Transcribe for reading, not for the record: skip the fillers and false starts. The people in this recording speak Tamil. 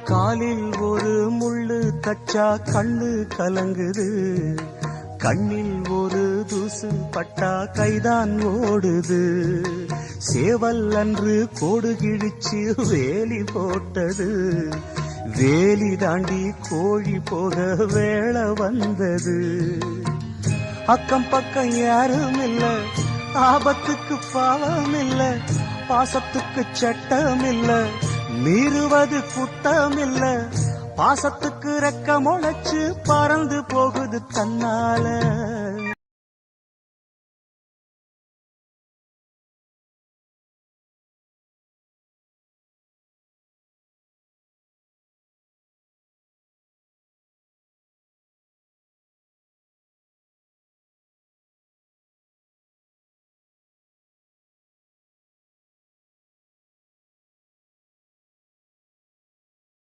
காலில் ஒரு முள்ளு தச்சா கண்ணு கலங்குது, கண்ணில் ஒரு தூசு பட்டா கைதான் ஓடுது. சேவல் அன்று கோடு கிழிச்சு வேலி போட்டது, வேலி தாண்டி கோழி போக வேளை வந்தது. அக்கம் பக்கம் யாரும் இல்ல, ஆபத்துக்கு பாவம் இல்ல, பாசத்துக்கு சட்டம் இல்ல, மீறுவது குத்தம் இல்ல. பாசத்துக்கு ரெக்க முளைச்சு பறந்து போகுது தன்னால.